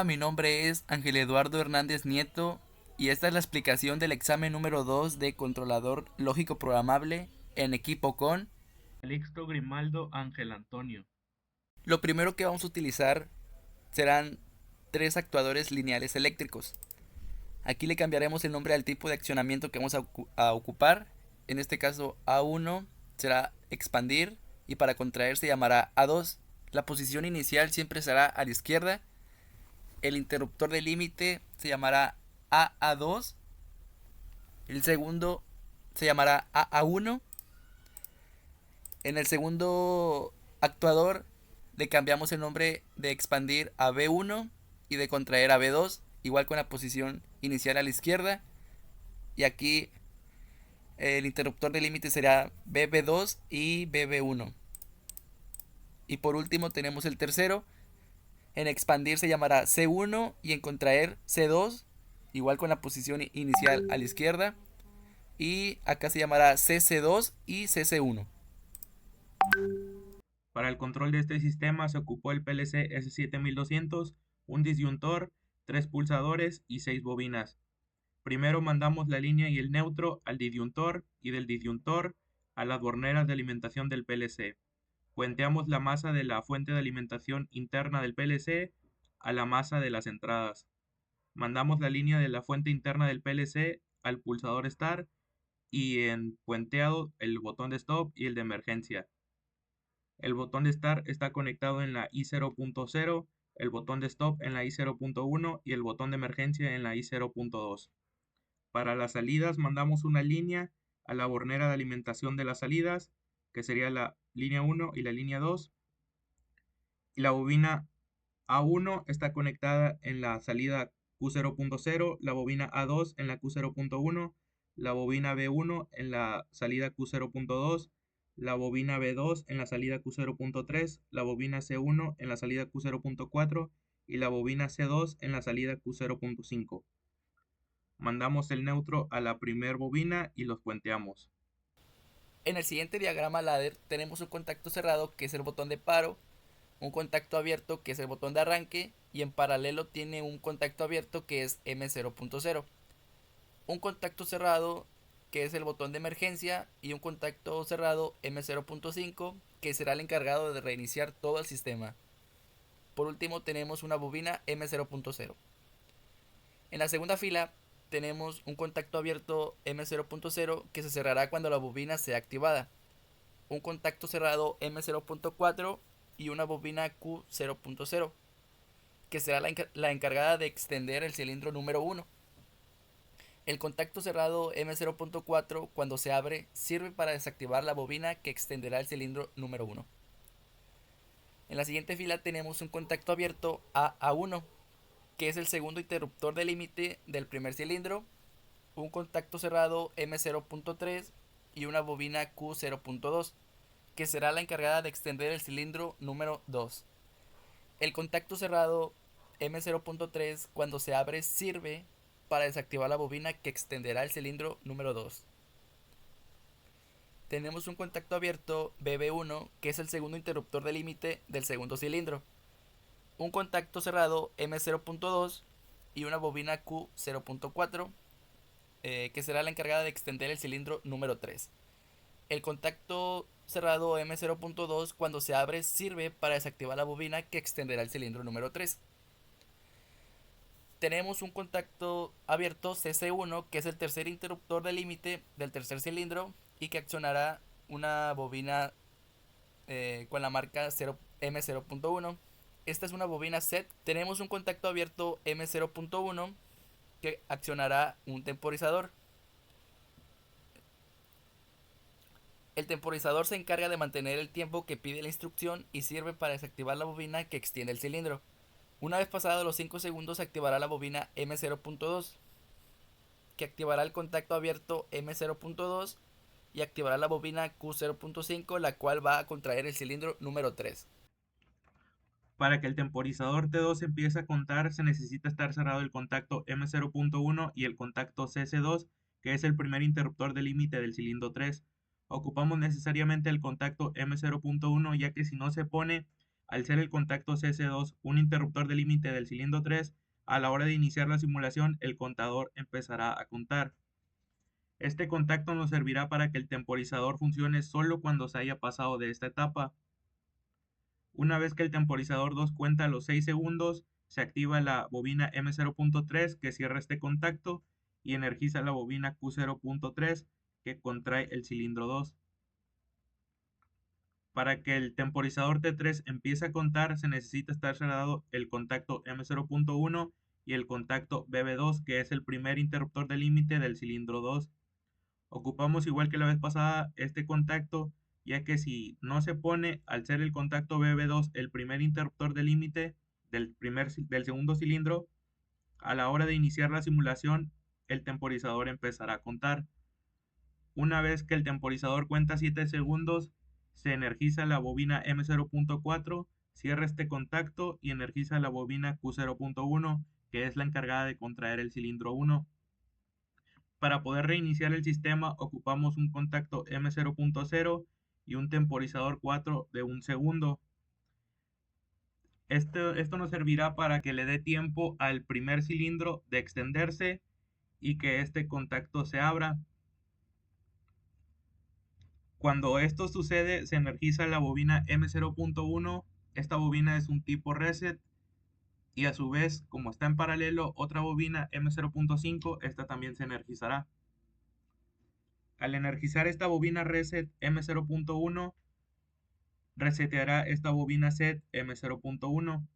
Mi nombre es Ángel Eduardo Hernández Nieto y esta es la explicación del examen número 2 de controlador lógico programable en equipo con. Calixto Grimaldo Ángel Antonio. Lo primero que vamos a utilizar serán tres actuadores lineales eléctricos. Aquí le cambiaremos el nombre al tipo de accionamiento que vamos a ocupar. En este caso A1 será expandir y para contraer se llamará A2. La posición inicial siempre será a la izquierda. El interruptor de límite se llamará AA2. El segundo se llamará AA1. En el segundo actuador le cambiamos el nombre de expandir a B1 y de contraer a B2, igual con la posición inicial a la izquierda. Y aquí el interruptor de límite será BB2 y BB1. Y por último tenemos el tercero. En expandir se llamará C1 y en contraer C2, igual con la posición inicial a la izquierda. Y acá se llamará CC2 y CC1. Para el control de este sistema se ocupó el PLC S7200, un disyuntor, tres pulsadores y seis bobinas. Primero mandamos la línea y el neutro al disyuntor y del disyuntor a las borneras de alimentación del PLC. Puenteamos la masa de la fuente de alimentación interna del PLC a la masa de las entradas. Mandamos la línea de la fuente interna del PLC al pulsador Start y en puenteado el botón de stop y el de emergencia. El botón de Start está conectado en la I0.0, el botón de Stop en la I0.1 y el botón de emergencia en la I0.2. Para las salidas mandamos una línea a la bornera de alimentación de las salidas, que sería la línea 1 y la línea 2. Y la bobina A1 está conectada en la salida Q0.0, la bobina A2 en la Q0.1, la bobina B1 en la salida Q0.2, la bobina B2 en la salida Q0.3, la bobina C1 en la salida Q0.4 y la bobina C2 en la salida Q0.5. Mandamos el neutro a la primer bobina y los puenteamos. En el siguiente diagrama ladder tenemos un contacto cerrado que es el botón de paro, un contacto abierto que es el botón de arranque y en paralelo tiene un contacto abierto que es M0.0, un contacto cerrado que es el botón de emergencia y un contacto cerrado M0.5 que será el encargado de reiniciar todo el sistema. Por último tenemos una bobina M0.0. En la segunda fila tenemos un contacto abierto M0.0 que se cerrará cuando la bobina sea activada, un contacto cerrado M0.4 y una bobina Q0.0 que será la encargada de extender el cilindro número 1. El contacto cerrado M0.4 cuando se abre sirve para desactivar la bobina que extenderá el cilindro número 1. En la siguiente fila tenemos un contacto abierto AA1 que es el segundo interruptor de límite del primer cilindro, un contacto cerrado M0.3 y una bobina Q0.2 que será la encargada de extender el cilindro número 2. El contacto cerrado M0.3 cuando se abre sirve para desactivar la bobina que extenderá el cilindro número 2. Tenemos un contacto abierto BB1 que es el segundo interruptor de límite del segundo cilindro, un contacto cerrado M0.2 y una bobina Q0.4 que será la encargada de extender el cilindro número 3. El contacto cerrado M0.2 cuando se abre sirve para desactivar la bobina que extenderá el cilindro número 3. Tenemos un contacto abierto CC1 que es el tercer interruptor de límite del tercer cilindro y que accionará una bobina con la marca 0, M0.1. Esta es una bobina set. Tenemos un contacto abierto M0.1 que accionará un temporizador. El temporizador se encarga de mantener el tiempo que pide la instrucción y sirve para desactivar la bobina que extiende el cilindro. Una vez pasados los 5 segundos se activará la bobina M0.2 que activará el contacto abierto M0.2 y activará la bobina Q0.5 la cual va a contraer el cilindro número 3. Para que el temporizador T2 empiece a contar, se necesita estar cerrado el contacto M0.1 y el contacto CC2, que es el primer interruptor de límite del cilindro 3. Ocupamos necesariamente el contacto M0.1 ya que si no se pone, Al ser el contacto CS2 un interruptor de límite del cilindro 3, a la hora de iniciar la simulación el contador empezará a contar. Este contacto nos servirá para que el temporizador funcione solo cuando se haya pasado de esta etapa. Una vez que el temporizador 2 cuenta los 6 segundos, se activa la bobina M0.3 que cierra este contacto y energiza la bobina Q0.3 que contrae el cilindro 2. Para que el temporizador T3 empiece a contar, se necesita estar cerrado el contacto M0.1 y el contacto BB2, que es el primer interruptor de límite del cilindro 2. Ocupamos igual que la vez pasada este contacto, ya que si no se pone, al ser el contacto BB2 el primer interruptor de límite del segundo cilindro, a la hora de iniciar la simulación, el temporizador empezará a contar. Una vez que el temporizador cuenta 7 segundos, se energiza la bobina M0.4, cierra este contacto y energiza la bobina Q0.1, que es la encargada de contraer el cilindro 1. Para poder reiniciar el sistema ocupamos un contacto M0.0 y un temporizador 4 de 1 segundo. Esto nos servirá para que le dé tiempo al primer cilindro de extenderse y que este contacto se abra. Cuando esto sucede, se energiza la bobina M0.1. Esta bobina es un tipo reset y a su vez, como está en paralelo otra bobina M0.5, esta también se energizará. Al energizar esta bobina reset M0.1, reseteará esta bobina set M0.1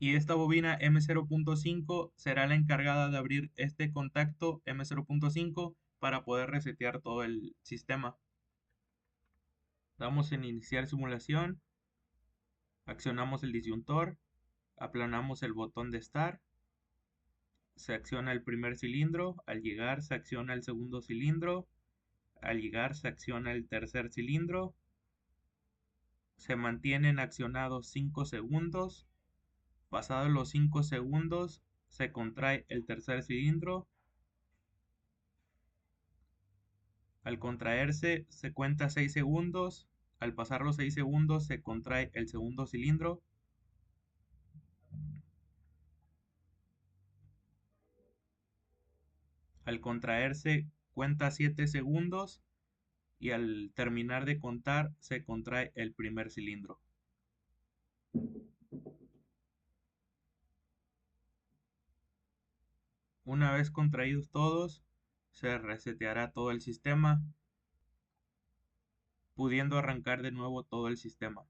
y esta bobina M0.5 será la encargada de abrir este contacto M0.5 para poder resetear todo el sistema. Damos en iniciar simulación, accionamos el disyuntor, aplanamos el botón de start, se acciona el primer cilindro, al llegar se acciona el segundo cilindro, al llegar se acciona el tercer cilindro, se mantienen accionados 5 segundos, pasados los 5 segundos se contrae el tercer cilindro, al contraerse se cuenta 6 segundos, al pasar los 6 segundos se contrae el segundo cilindro, al contraerse cuenta 7 segundos y al terminar de contar se contrae el primer cilindro. Una vez contraídos todos, se reseteará todo el sistema, pudiendo arrancar de nuevo todo el sistema.